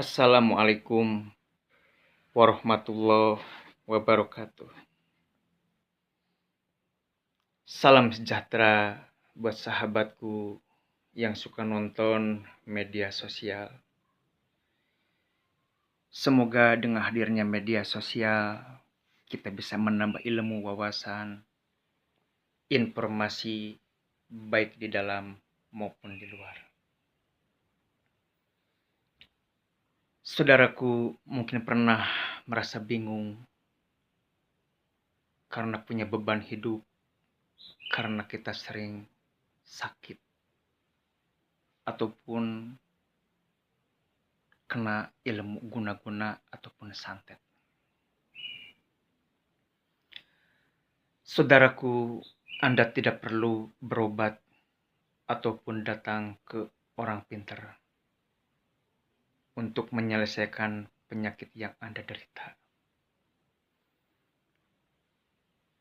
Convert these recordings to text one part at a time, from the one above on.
Assalamualaikum warahmatullahi wabarakatuh. Salam sejahtera buat sahabatku yang suka nonton media sosial. Semoga dengan hadirnya media sosial, kita bisa menambah ilmu wawasan, informasi baik di dalam maupun di luar. Saudaraku mungkin pernah merasa bingung karena punya beban hidup, karena kita sering sakit ataupun kena ilmu guna-guna ataupun santet. Saudaraku, Anda tidak perlu berobat ataupun datang ke orang pintar untuk menyelesaikan penyakit yang Anda derita.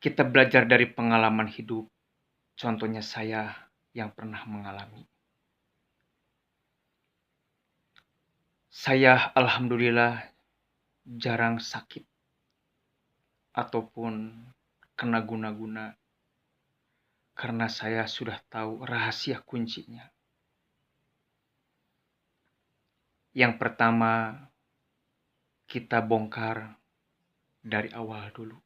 Kita belajar dari pengalaman hidup, contohnya saya yang pernah mengalami. Saya alhamdulillah jarang sakit ataupun kena guna-guna karena saya sudah tahu rahasia kuncinya. Yang pertama, kita bongkar dari awal dulu.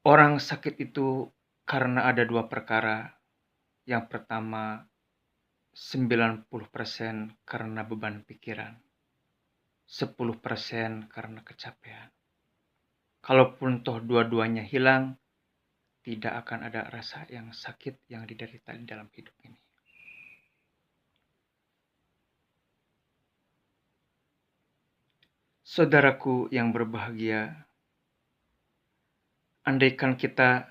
Orang sakit itu karena ada dua perkara. Yang pertama, 90% karena beban pikiran. 10% karena kecapean. Kalaupun toh dua-duanya hilang, tidak akan ada rasa yang sakit yang diderita di dalam hidup ini. Saudaraku yang berbahagia, andaikan kita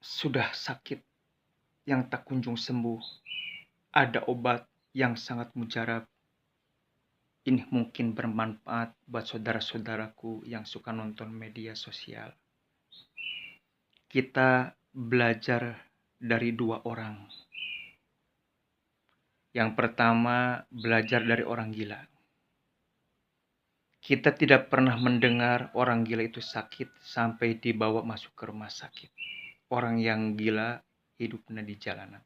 sudah sakit yang tak kunjung sembuh, ada obat yang sangat mujarab. Ini mungkin bermanfaat buat saudara-saudaraku yang suka nonton media sosial. Kita belajar dari dua orang. Yang pertama, belajar dari orang gila. Kita tidak pernah mendengar orang gila itu sakit sampai dibawa masuk ke rumah sakit. Orang yang gila hidupnya di jalanan.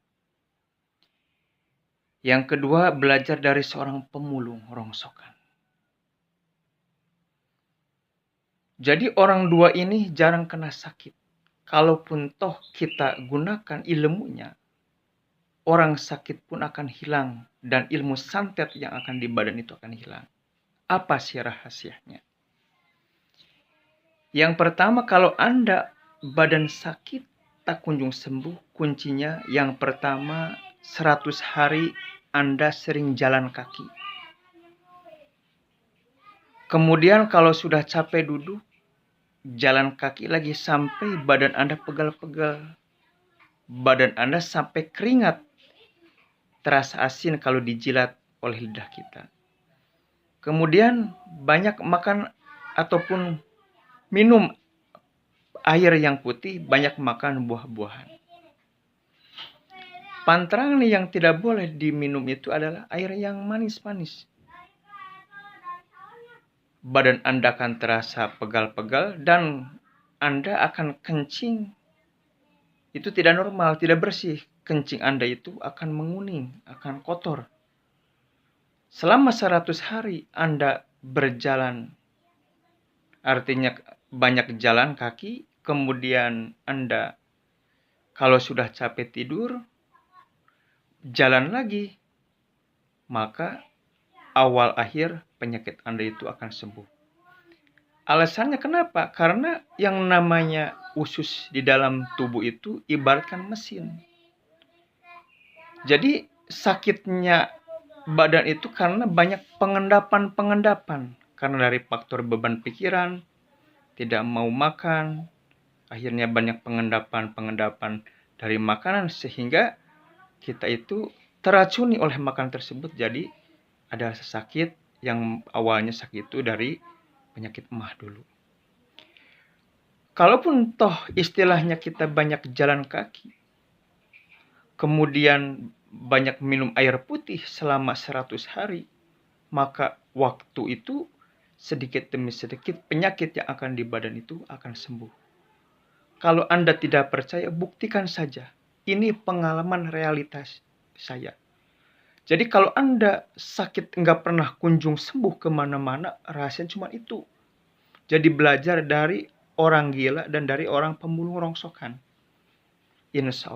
Yang kedua, belajar dari seorang pemulung rongsokan. Jadi orang dua ini jarang kena sakit. Kalaupun toh kita gunakan ilmunya, orang sakit pun akan hilang dan ilmu santet yang akan di badan itu akan hilang. Apa sih rahasianya? Yang pertama, kalau Anda badan sakit tak kunjung sembuh, kuncinya yang pertama 100 hari Anda sering jalan kaki. Kemudian kalau sudah capek duduk, jalan kaki lagi sampai badan Anda pegal-pegal. Badan Anda sampai keringat. Terasa asin kalau dijilat oleh lidah kita. Kemudian banyak makan ataupun minum air yang putih, banyak makan buah-buahan. Pantangan yang tidak boleh diminum itu adalah air yang manis-manis. Badan Anda akan terasa pegal-pegal dan Anda akan kencing. Itu tidak normal, tidak bersih. Kencing Anda itu akan menguning, akan kotor. Selama 100 hari Anda berjalan, artinya banyak jalan kaki, kemudian Anda kalau sudah capek tidur, jalan lagi, maka awal akhir penyakit Anda itu akan sembuh. Alasannya kenapa? Karena yang namanya usus di dalam tubuh itu ibaratkan mesin. Jadi sakitnya badan itu karena banyak pengendapan. Karena dari faktor beban pikiran, tidak mau makan, akhirnya banyak pengendapan dari makanan sehingga kita itu teracuni oleh makanan tersebut. Jadi ada rasa sakit yang awalnya sakit itu dari penyakit emah dulu. Kalaupun toh istilahnya kita banyak jalan kaki, kemudian banyak minum air putih selama 100 hari, maka waktu itu sedikit demi sedikit penyakit yang akan di badan itu akan sembuh. Kalau Anda tidak percaya, buktikan saja. Ini pengalaman realitas saya. Jadi kalau Anda sakit nggak pernah kunjung sembuh kemana-mana, rahasia cuma itu. Jadi belajar dari orang gila dan dari orang pembunuh rongsokan. Insya